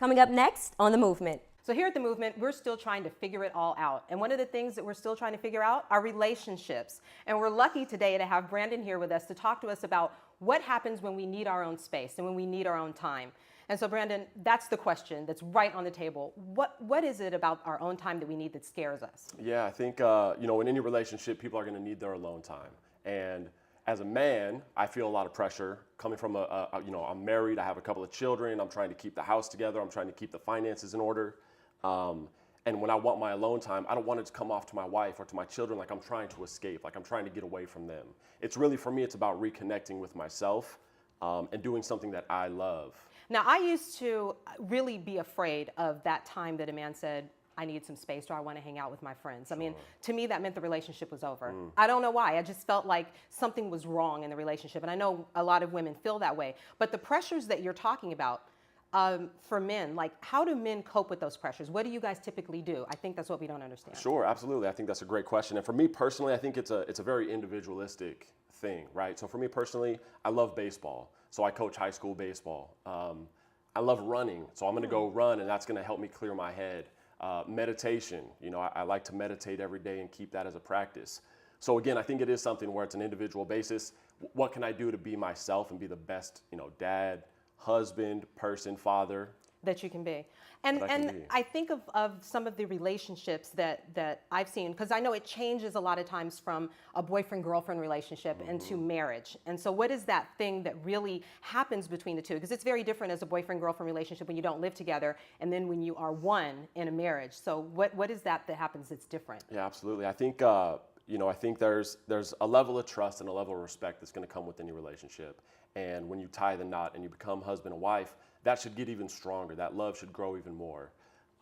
Coming up next on The Movement. So here at The Movement, we're still trying to figure it all out. And one of the things that we're still trying to figure out are relationships. And we're lucky today to have Brandon here with us to talk to us about what happens when we need our own space and when we need our own time. And so Brandon, that's the question that's right on the table. What is it about our own time that we need that scares us? Yeah, I think, in any relationship, people are going to need their alone time. And as a man, I feel a lot of pressure coming from I'm married, I have a couple of children, I'm trying to keep the house together, I'm trying to keep the finances in order. And when I want my alone time, I don't want it to come off to my wife or to my children like I'm trying to escape, like I'm trying to get away from them. It's really, for me, it's about reconnecting with myself and doing something that I love. Now, I used to really be afraid of that time that a man said, I need some space or I want to hang out with my friends. I mean, to me, that meant the relationship was over. I don't know why. I just felt like something was wrong in the relationship. And I know a lot of women feel that way. But the pressures that you're talking about, for men, like how do men cope with those pressures? What do you guys typically do? I think that's what we don't understand. Sure, absolutely. I think that's a great question. And for me personally, I think it's a very individualistic thing, right? So for me personally, I love baseball. So I coach high school baseball. I love running. So I'm going to go run, and that's going to help me clear my head. Meditation, I like to meditate every day and keep that as a practice. So again, I think it is something where it's an individual basis. What can I do to be myself and be the best, dad, husband, person, father that you can be? And I think of some of the relationships that I've seen, because I know it changes a lot of times from a boyfriend-girlfriend relationship into marriage. And so what is that thing that really happens between the two? Because it's very different as a boyfriend-girlfriend relationship when you don't live together and then when you are one in a marriage. So what is that happens that's different? Yeah, absolutely. I think, I think there's a level of trust and a level of respect that's going to come with any relationship. And when you tie the knot and you become husband and wife, that should get even stronger. That love should grow even more.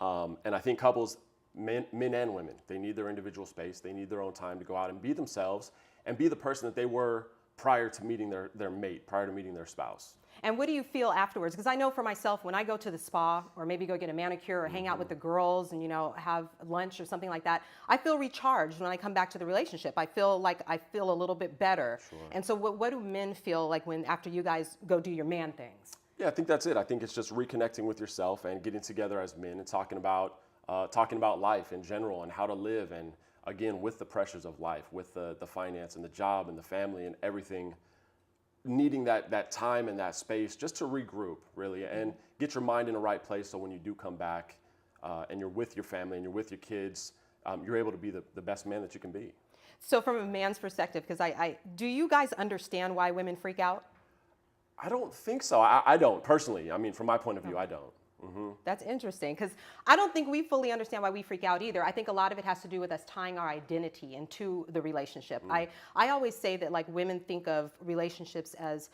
And I think couples, men and women, they need their individual space. They need their own time to go out and be themselves and be the person that they were prior to meeting their mate, prior to meeting their spouse. And what do you feel afterwards? Because I know for myself, when I go to the spa or maybe go get a manicure or hang out with the girls and, have lunch or something like that, I feel recharged when I come back to the relationship. I feel like I feel a little bit better. Sure. And so what do men feel like after you guys go do your man things? Yeah, I think that's it. I think it's just reconnecting with yourself and getting together as men and talking about life in general and how to live. And again, with the pressures of life, with the finance and the job and the family and everything, needing that time and that space just to regroup, really, and get your mind in the right place so when you do come back and you're with your family and you're with your kids, you're able to be the best man that you can be. So from a man's perspective, because do you guys understand why women freak out? I don't think so. I don't, personally. I mean, from my point of view, I don't. Mm-hmm. That's interesting, because I don't think we fully understand why we freak out either. I think a lot of it has to do with us tying our identity into the relationship. I always say that women think of relationships as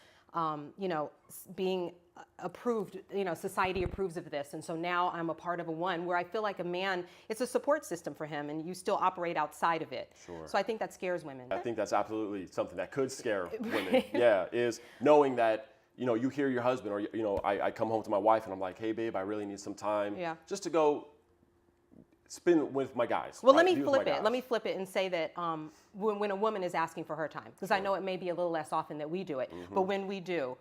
being approved, society approves of this, and so now I'm a part of a one, where I feel like a man, it's a support system for him and you still operate outside of it. Sure. So I think that scares women. I think that's absolutely something that could scare women. Yeah, is knowing that you hear your husband, or, I come home to my wife and I'm like, hey, babe, I really need some time just to go spend with my guys. Well, right? Let me flip it and say that when a woman is asking for her time, because I know it may be a little less often that we do it, but when we do,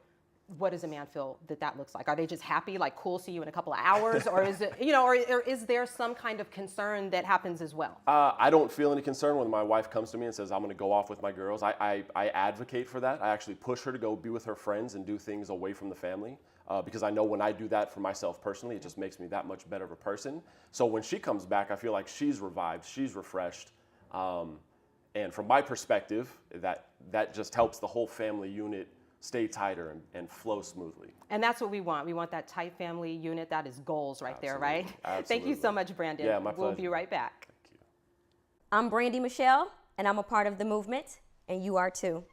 what does a man feel that looks like? Are they just happy, like, cool, see you in a couple of hours? Or is it, or is there some kind of concern that happens as well? I don't feel any concern when my wife comes to me and says, I'm going to go off with my girls. I advocate for that. I actually push her to go be with her friends and do things away from the family. Because I know when I do that for myself personally, it just makes me that much better of a person. So when she comes back, I feel like she's revived, she's refreshed. And from my perspective, that just helps the whole family unit stay tighter and flow smoothly. And that's what we want. We want that tight family unit. That is goals right there, right? Absolutely. Thank you so much, Brandon. Yeah, my pleasure. We'll be right back. Thank you. I'm Brandy Michelle, and I'm a part of The Movement, and you are too.